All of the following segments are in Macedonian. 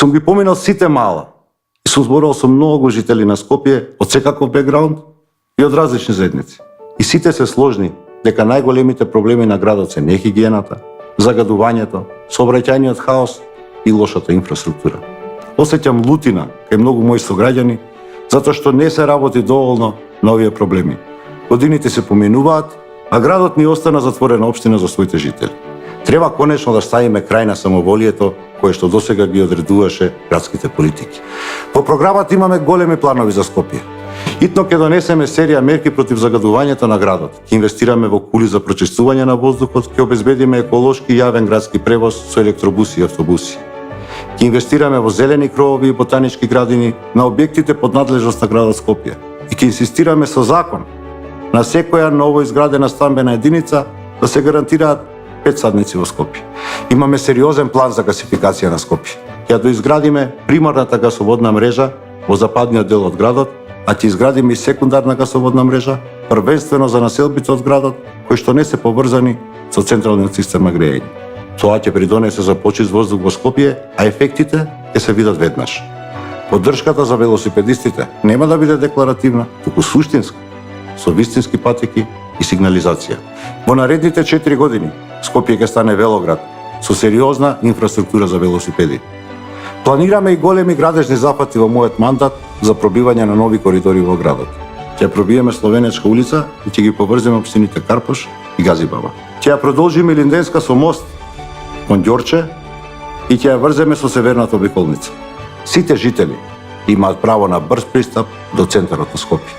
Сум ги поминал сите мала и сум зборувал со многу жители на Скопје од секаков бекграунд и од различни заедници. И сите се сложни дека најголемите проблеми на градот се нехигиената, загадувањето, сообраќајниот хаос и лошата инфраструктура. Осеќам лутина кај многу мои сограѓани затоа што не се работи доволно на овие проблеми. Годините се поминуваат, а градот ни остана затворена општина за своите жители. Треба конечно да ставиме крај на самоволието кое што досега ги одредуваше градските политики. По програмата имаме големи планови за Скопје. Итно ќе донесеме серија мерки против загадувањето на градот. Ќе инвестираме во кули за прочистување на воздухот, ќе обезбедиме еколошки јавен градски превоз со електробуси и автобуси. Ќе инвестираме во зелени кровови и ботанички градини на објектите под надлежност на градот Скопје. И ќе инсистираме со закон на секоја ново изградена стамбена единица да се гарантираат 5 садници во Скопје. Имаме сериозен план за гасификација на Скопје. Ќе доизградиме примарната гасоводна мрежа во западниот дел од градот, а ќе изградиме и секундарна гасоводна мрежа, првенствено за населбите од градот, кои што не се поврзани со централниот систем на грејење. Тоа ќе придонесе за почист воздух во Скопје, а ефектите ќе се видат веднаш. Поддршката за велосипедистите нема да биде декларативна, туку суштинска, со вистински патеки и сигнализација. Во наредните 4 години Скопје ќе стане велоград со сериозна инфраструктура за велосипеди. Планираме и големи градежни запати во мојот мандат за пробивање на нови коридори во градот. Ќе пробиеме Словенечка улица и ќе ги поврземе општините Карпош и Газибаба. Ќе ја продолжиме Линденска со мост кон Ѓорче и ќе ја врземе со северната обиколница. Сите жители имаат право на брз пристап до центарот на Скопје.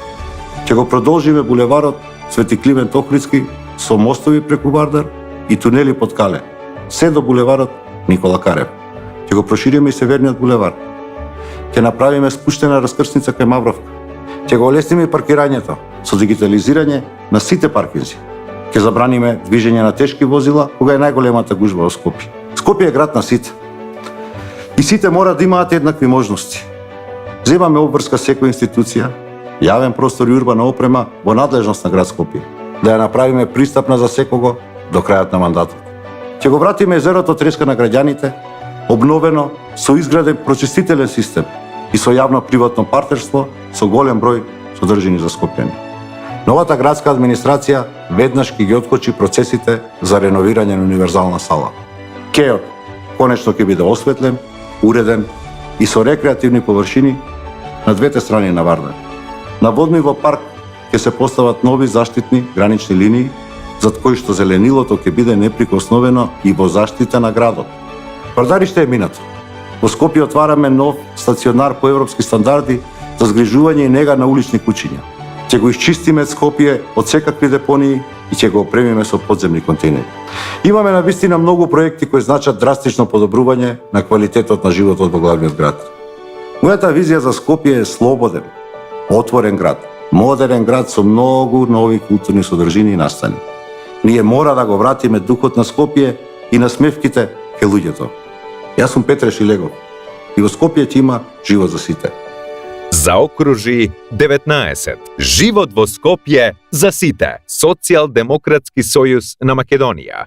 Ќе го продолжиме булеварот Свети Климент Охридски со мостови преку Вардар и тунели под Кале, се до булеварот Никола Карев. Ќе го прошириме и северниот булевар. Ќе направиме спуштена раскрсница кај Мавровка. Ќе го олесниме и паркирањето со дигитализирање на сите паркинзи. Ќе забраниме движење на тешки возила кога е најголемата гужва во Скопје. Скопје е град на сите. И сите мора да имаат еднакви можности. Земаме обврска секоја институција, јавен простор и урбана опрема во надлежност на град Скопје, да ја направиме пристапна за секого до крајот на мандатот. Ќе го вратиме езерото треска на граѓаните, обновено со изграден прочистителен систем и со јавно-приватно партнерство со голем број содржини за скопјани. Новата градска администрација веднаш ќе ги откочи процесите за реновирање на универзална сала. Кеот конечно ќе биде осветлен, уреден и со рекреативни површини на двете страни на Вардар. На водниво парк ќе се постават нови заштитни гранични линии, зад кои што зеленилото ќе биде неприкосновено и во заштита на градот. Вардариште е минато. Во Скопје отвараме нов стационар по европски стандарди за згрижување и нега на улични куќиња. Ќе го исчистиме Скопје од секакви депонии и ќе го опремиме со подземни контейнери. Имаме навистина многу проекти кои значат драстично подобрување на квалитетот на животот во главниот град. Мојата визија за Скопје е слободен, отворен град, модерен град со многу нови културни содржини и настани. Ние мора да го вратиме духот на Скопје и насмевките кај луѓето. Јас сум Петре Шилегов и во Скопје ќе има живот за сите. Заокружи 19. Живот во Скопје за сите. Социјалдемократски сојуз на Македонија.